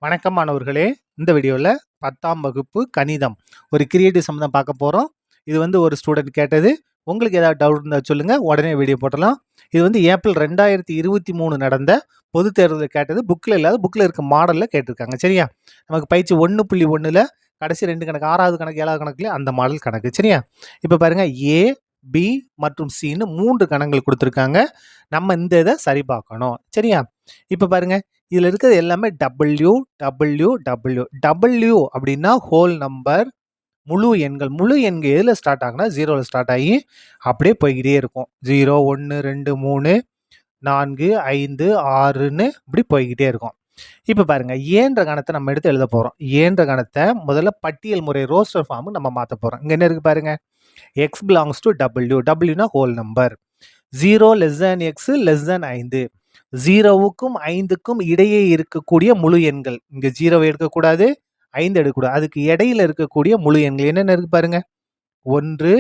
வணக்கம் மாணவர்களே. இந்த வீடியோவில் 10ஆம் வகுப்பு கணிதம் ஒரு கிரியேட்டிவ் சம்மந்தம் பார்க்க போகிறோம். இது ஒரு ஸ்டூடெண்ட் கேட்டது. உங்களுக்கு ஏதாவது டவுட் இருந்தால் சொல்லுங்கள், உடனே வீடியோ போட்டலாம். இது ஏப்ரல் 2023 நடந்த பொது தேர்தலில் கேட்டது. புக்கில் இல்லாத புக்கில் இருக்க மாடலில் கேட்டிருக்காங்க. சரியா? நமக்கு பயிற்சி 1.1ல் கடைசி 2 கணக்கு, 6வது கணக்கு 7வது கணக்குலேயே அந்த மாடல் கணக்கு. சரியா? இப்போ பாருங்கள், ஏ, பி மற்றும் சின்னு 3 கணங்கள் கொடுத்துருக்காங்க. நம்ம இந்த இதை சரி பார்க்கணும். சரியா? இப்போ பாருங்கள், இதில் இருக்கிறது எல்லாமே டபிள்யூ டபிள்யூ டபிள்யூ டபிள்யூ அப்படின்னா ஹோல் நம்பர், முழு எண்கள். முழு எண்கள் எதில் ஸ்டார்ட் ஆகுனா 0வில் ஸ்டார்ட் ஆகி அப்படியே போய்கிட்டே இருக்கும். 0 1 2 3 4 5 6ன்னு இப்படி போய்கிட்டே இருக்கும். இப்போ பாருங்க, ஏன்ற கணத்தை நம்ம எடுத்து எழுத போகிறோம். ஏன்ற கணத்தை முதல்ல பட்டியல் முறை ரோஸ்டர் ஃபார்முக்கு நம்ம மாற்ற போகிறோம். இங்கே என்ன இருக்குது பாருங்க, எக்ஸ் பிலாங்ஸ் டு டபிள்யூ. டபிள்யூனா whole number. 0 less than x less than 5. 0வுக்கும் 5க்கும் இடையே இருக்கக்கூடிய முழு எண்கள். இங்க 0 எடுக்கக்கூடாது, 5 எடுக்கக்கூடாது. அதுக்கு இடையில இருக்கக்கூடிய முழு எண்கள் என்னென்ன இருக்கு பாருங்க. 1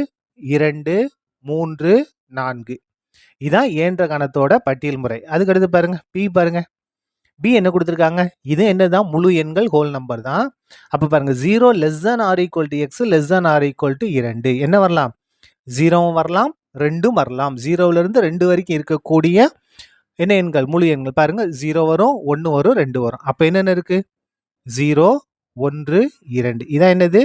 2 3 4. இதான் ஏன்ற கணத்தோட பட்டியல் முறை. அதுக்கு அடுத்து பாருங்க, பி பாருங்க. பி என்ன கொடுத்துருக்காங்க, இது என்னதான் முழு எண்கள், ஹோல் நம்பர் தான். அப்ப பாருங்க, 0 less than or equal to X less than or equal to 2. என்ன வரலாம், 0வும் வரலாம் 2ம் வரலாம். 0ல இருந்து 2 வரைக்கும் இருக்கக்கூடிய என்ன எண்கள், முழு எண்கள் பாருங்க. 0 வரும், 1 வரும், 2 வரும். அப்ப என்னென்ன இருக்கு, 0 1 2. இதான் என்னது,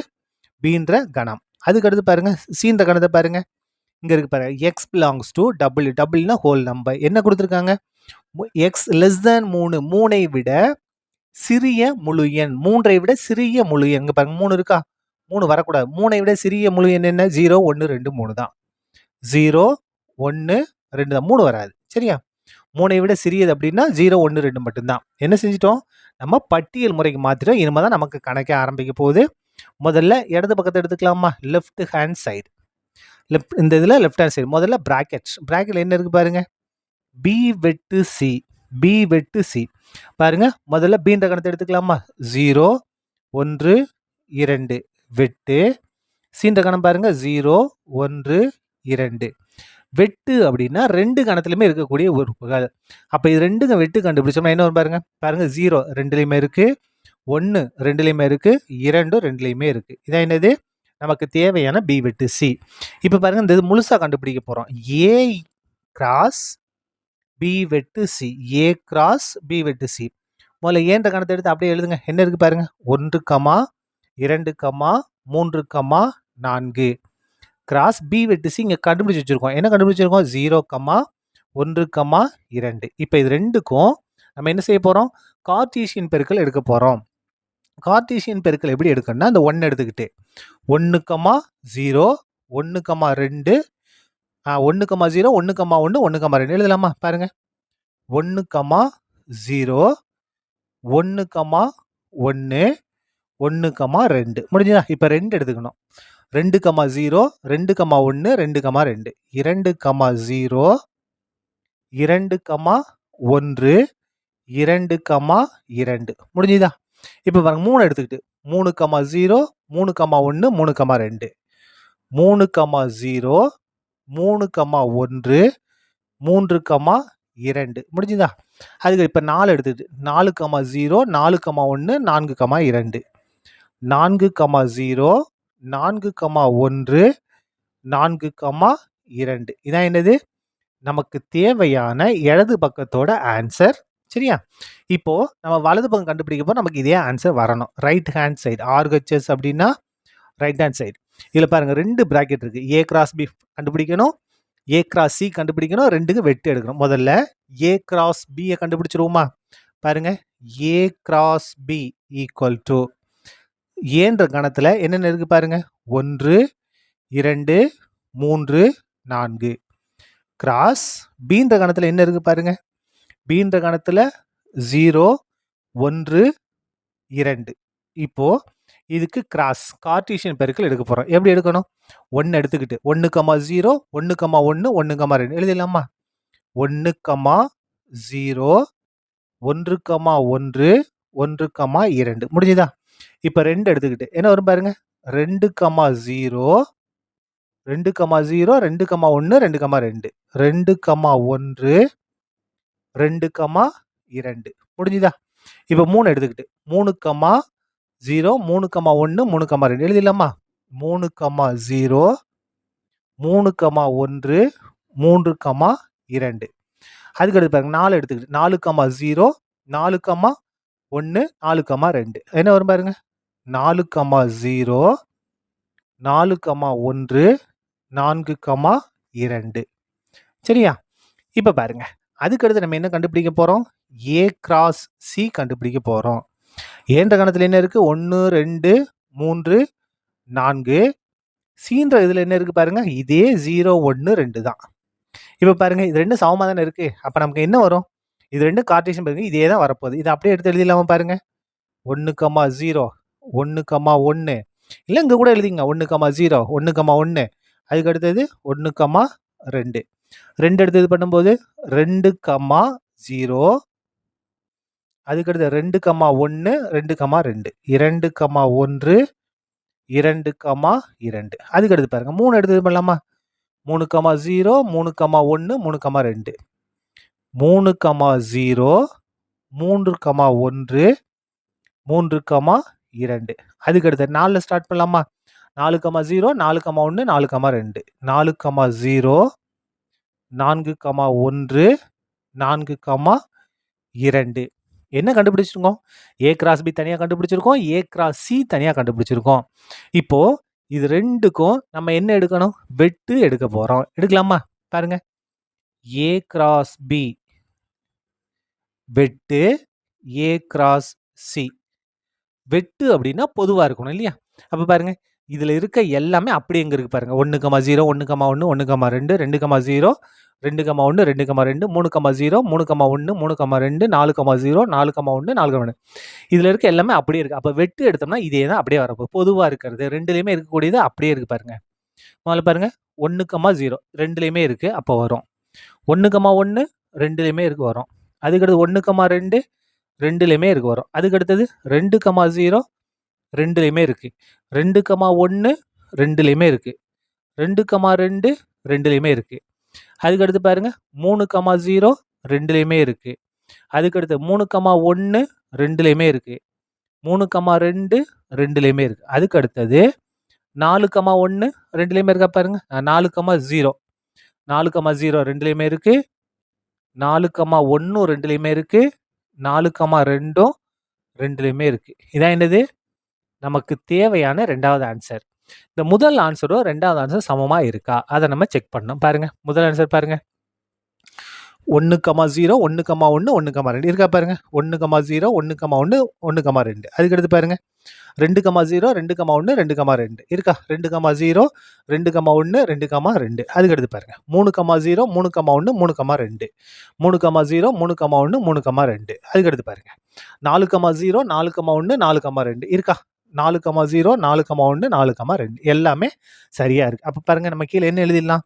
பீன்ற கணம். அதுக்கு அடுத்து பாருங்க, சீன்ற கணத்தை பாருங்க. இங்க இருக்கு பாருங்க, எக்ஸ் பிலாங்ஸ் டு டபிள்யூ. டபிள்யூனா ஹோல் நம்பர். என்ன கொடுத்துருக்காங்க, எக்ஸ் லெஸ் தேன் 3. 3ஐ விட சிறிய முழு எண். 3ஐ விட சிறிய முழு எண். இங்க பாருங்க, 3 இருக்கா, 3 வரக்கூடாது. 3ஐ விட சிறிய முழு எண் என்ன, 0 1 2 3 தான். 0 1 2 தான், 3 வராது. சரியா? 3ஐ விட சிறியது அப்படின்னா 0 1 2 மட்டும்தான். என்ன செஞ்சிட்டோம், நம்ம பட்டியல் முறைக்கு மாற்றிட்டோம். இனிமேல் தான் நமக்கு கணக்கே ஆரம்பிக்க போகுது. முதல்ல இடது பக்கத்தை எடுத்துக்கலாமா, லெஃப்ட் ஹேண்ட் சைடு. இந்த இதில் லெஃப்ட் ஹேண்ட் சைடு முதல்ல பிராக்கெட். பிராக்கெட்ல என்ன இருக்கு பாருங்க, பி வெட்டு சி. பி வெட்டு சி பாருங்க. முதல்ல பீன்ற கணத்தை எடுத்துக்கலாமா, 0 1 2 வெட்டு. சீன்ற கணம் பாருங்க, 0 1 2. வெட்டு அப்படின்னா 2 கணத்துலையுமே இருக்கக்கூடிய உறுப்புகள். அப்போ இது 2 வெட்டு கண்டுபிடிச்சோம்னா என்ன வரும் பாருங்க. பாருங்க, 0 2லையுமே இருக்கு, 1 2லையுமே இருக்கு, 2 2லையுமே இருக்கு. இதான் என்னது, நமக்கு தேவையான பி வெட்டு சி. இப்போ பாருங்க, இந்த இது முழுசா கண்டுபிடிக்க போறோம். ஏ கிராஸ் பி வெட்டு சி. ஏ கிராஸ் பி வெட்டு சி. முதல்ல ஏன்ற கணத்தை எடுத்து அப்படியே எழுதுங்க. என்ன இருக்கு பாருங்க, 1 2 3 4 கிராஸ் பி வெட்டு சி. இங்கே கண்டுபிடிச்சி வச்சிருக்கோம். என்ன கண்டுபிடிச்சிருக்கோம், 0 1 2. இப்போ இது ரெண்டுக்கும் நம்ம என்ன செய்ய போகிறோம், கார்ட்டீசியன் பெருக்கல் எடுக்க போகிறோம். கார்ட்டீசியன் பெருக்கல் எப்படி எடுக்கணும்னா, அந்த 1 எடுத்துக்கிட்டு 1 0 1 2 1 0 1 1 1 2 எழுதலாமா பாருங்க. 1 0 1 1 1 2 முடிஞ்சுதா. இப்போ 2 எடுத்துக்கணும். 2 0 2 1 2 2 2 0 2 1 2 2 முடிஞ்சுதா. இப்போ பாருங்க, 3 எடுத்துக்கிட்டு 3 0 3 1 3 2 3 0 3 1 3 2 முடிஞ்சுதா. அதுக்கு இப்போ 4 எடுத்துக்கிட்டு 4 0 4 1 4 2 4 0 4 1 4 2. இதான் என்னது, நமக்கு தேவையான இடது பக்கத்தோட ஆன்சர். சரியா? இப்போ நம்ம வலது பக்கம் கண்டுபிடிக்கப்போ நமக்கு இதே ஆன்சர் வரணும். ரைட் ஹேண்ட் சைடு, ஆர்ஹெச்எஸ் அப்படின்னா ரைட் ஹேண்ட் சைடு. இதில் பாருங்க, 2 பிராக்கெட் இருக்கு. ஏ கிராஸ் பி கண்டுபிடிக்கணும், ஏ கிராஸ் சி கண்டுபிடிக்கணும், 2க்கு வெட்டு எடுக்கணும். முதல்ல ஏ கிராஸ் பியை கண்டுபிடிச்சிருவோமா. பாருங்க, A cross B equal to ஏன்ற கணத்தில் என்னென்ன இருக்கு பாருங்க, 1 2 3 4 கிராஸ் பீன்ற கணத்தில் என்ன இருக்கு பாருங்க. பீன்ற கணத்தில் 0 1 2. இப்போ இதுக்கு கிராஸ் கார்ட்டீசியன் பெருக்கல் எடுக்க போறோம். எப்படி எடுக்கணும், 1 எடுத்துக்கிட்டு 1 0 1 1 1 2 எழுதிடலாமா. 1 0 1 1 1 2 முடிஞ்சுதா. இப்போ 2 எடுத்துக்கிட்டு என்ன வரும் பாருங்க, 2 0 2 0 2 1 2 2 2 1 2 2 முடிஞ்சுதா. இப்போ 3 எடுத்துக்கிட்டு 3, 0, 3, 1, 3, 2 எழுதிடலாமா? 3, 0, 3, 1, 3, 2. அதுக்கடுத்து பாருங்க 4 எடுத்துக்கிட்டு 4, 0, 4, 1, 4, 2. என்ன வரும் பாருங்க? 4, 0, 4, 1, 4, 2. சரியா? இப்ப பாருங்க. அதுக்கடுத்து நம்ம என்ன கண்டுபிடிக்க போறோம்? A கிராஸ் C கண்டுபிடிக்க போறோம். ஏன்ற கணத்துல என்ன இருக்கு? 1, 2, 3, 4. Cன்ற இதுல என்ன இருக்கு பாருங்க? இதே 0, 1, 2 தான். இப்ப பாருங்க இது ரெண்டும் சமமா தானே இருக்கு. அப்ப நமக்கு என்ன வரும்? இது ரெண்டும் கார்ட்டீசியன் பாருங்க இதே தான் வரப்போகுது. இதை அப்படியே எடுத்து எழுதிடலாமா பாருங்க? 1, 0, 1, 1. இல்ல இங்க கூட எழுதிங்க 1, 0, 1, 1. அதுக்கு அடுத்தது 1, 2. 2 எடுத்து இது பண்ணும்போது 2, 0. அதுக்கடுத்து 2, 1, 2, 2. 2, 1, 2, 2. அதுக்கடுத்து பாருங்க 3 எடுத்து இது பண்ணலாமா? 3, 0, 3, 1, 3, 2. 3, 0, 3, 1, 3, 2. அதுக்கடுத்து 4ல ஸ்டார்ட் பண்ணலாமா? 4, 0, 4, 1, 4, 2. 4, 0, 4, 1, 4, 2. என்ன கண்டுபிடிச்சிருக்கோம்? A கிராஸ் B தனியா கண்டுபிடிச்சிருக்கோம். A கிராஸ் C தனியா கண்டுபிடிச்சிருக்கோம். இப்போ இது ரெண்டுக்கும் நம்ம என்ன எடுக்கணும்? வெட்டு எடுக்க போறோம். எடுக்கலாமா? பாருங்க. A கிராஸ் B வெட்டு A கிராஸ் C. வெட்டு அப்படின்னா பொதுவா இருக்கணும் இல்லையா? அப்ப பாருங்க. இதுல இருக்க எல்லாமே அப்படியே எங்க இருக்கு பாருங்க. 1, 0, 1, 1, 1, 2, 2, 0, 2, 1, 2, 2, 3, 0, 3, 1, 3, 2, 4, 0, 4, 1, 4, 1. இதுல இருக்க எல்லாமே அப்படியே இருக்கு. அப்ப வெட்டு எடுத்தோம்னா இதே தான் அப்படியே வரப்போகுது. பொதுவா இருக்கிறது ரெண்டுலயுமே இருக்கக்கூடியது அப்படியே இருக்கு பாருங்க. முதல்ல பாருங்க 1, 0 ரெண்டுலயுமே இருக்கு. அப்போ வரும் 1, 1 ரெண்டுலயுமே இருக்கு வரும். அதுக்கடுத்து 1, 2 ரெண்டுலயுமே இருக்கு வரும். அதுக்கடுத்தது 2, 0 ரெண்டுலயுமே இருக்கு. 2, 1 ரெண்டுலயுமே இருக்கு. 2, 2 ரெண்டுலயுமே இருக்கு. அதுக்கடுத்து பாருங்க 3, 0 ரெண்டுலயுமே இருக்கு. அதுக்கடுத்து 3, 1 ரெண்டுலயுமே இருக்கு. 3, 2 ரெண்டுலயுமே இருக்கு. அதுக்கு அடுத்தது 4, 1 ரெண்டுலயுமே இருக்கா பாருங்க. 4, 0 4, 0 ரெண்டுலயுமே இருக்கு. 4, 1 ரெண்டுலயுமே இருக்கு. 4, 2 ரெண்டுலயுமே இருக்கு. இதான் என்னது? நமக்கு தேவையான 2வது ஆன்சர். இந்த முதல் ஆன்சரும் 2வது ஆன்சர் சமமா இருக்கா? அதை நம்ம செக் பண்ணணும். பாருங்க முதல் ஆன்சர் பாருங்க. 1, 0, 1, 1, 1, 2 இருக்கா பாருங்க. 1, 0, 1, 1, 1, 2. அதுக்கடுத்து பாருங்க 2, 0, 2, 1, 2, 2 இருக்கா? 2, 0, 2, 1, 2, 2. அதுக்கடுத்து பாருங்க 3, 0, 3, 1, 3, 2. 3, 0, 3, 1, 3, 2. அதுக்கடுத்து பாருங்க 4, 0, 4, 1, 4, 2 இருக்கா? 4, 0, 4, 1, 4, 2 எல்லாமே சரியா இருக்கு. அப்ப பாருங்க நம்ம கீழே என்ன எழுதிடலாம்?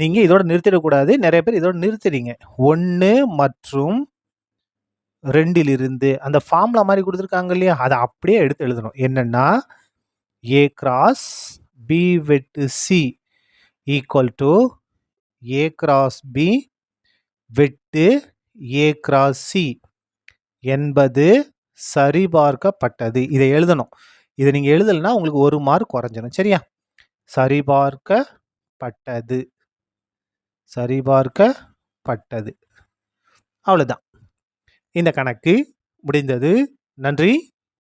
நீங்க இதோட நிறுத்திடக்கூடாது. நிறைய பேர் இதோட நிறுத்துறீங்க. 1 மற்றும் 2லிருந்து அந்த ஃபார்முலா மாதிரி கொடுத்துருக்காங்க இல்லையா? அதை அப்படியே எடுத்து எழுதணும். என்னன்னா A கிராஸ் B வெட்டு C equal to A cross B வெட்டு A கிராஸ் C என்பது சரிபார்க்கப்பட்டது. இதை எழுதணும். இதை நீங்க எழுதலைன்னா உங்களுக்கு 1 மார்க் குறைஞ்சிடும். சரியா? சரிபார்க்கப்பட்டது. சரிபார்க்கப்பட்டது. அவ்வளவுதான். இந்த கணக்கு முடிந்தது. நன்றி.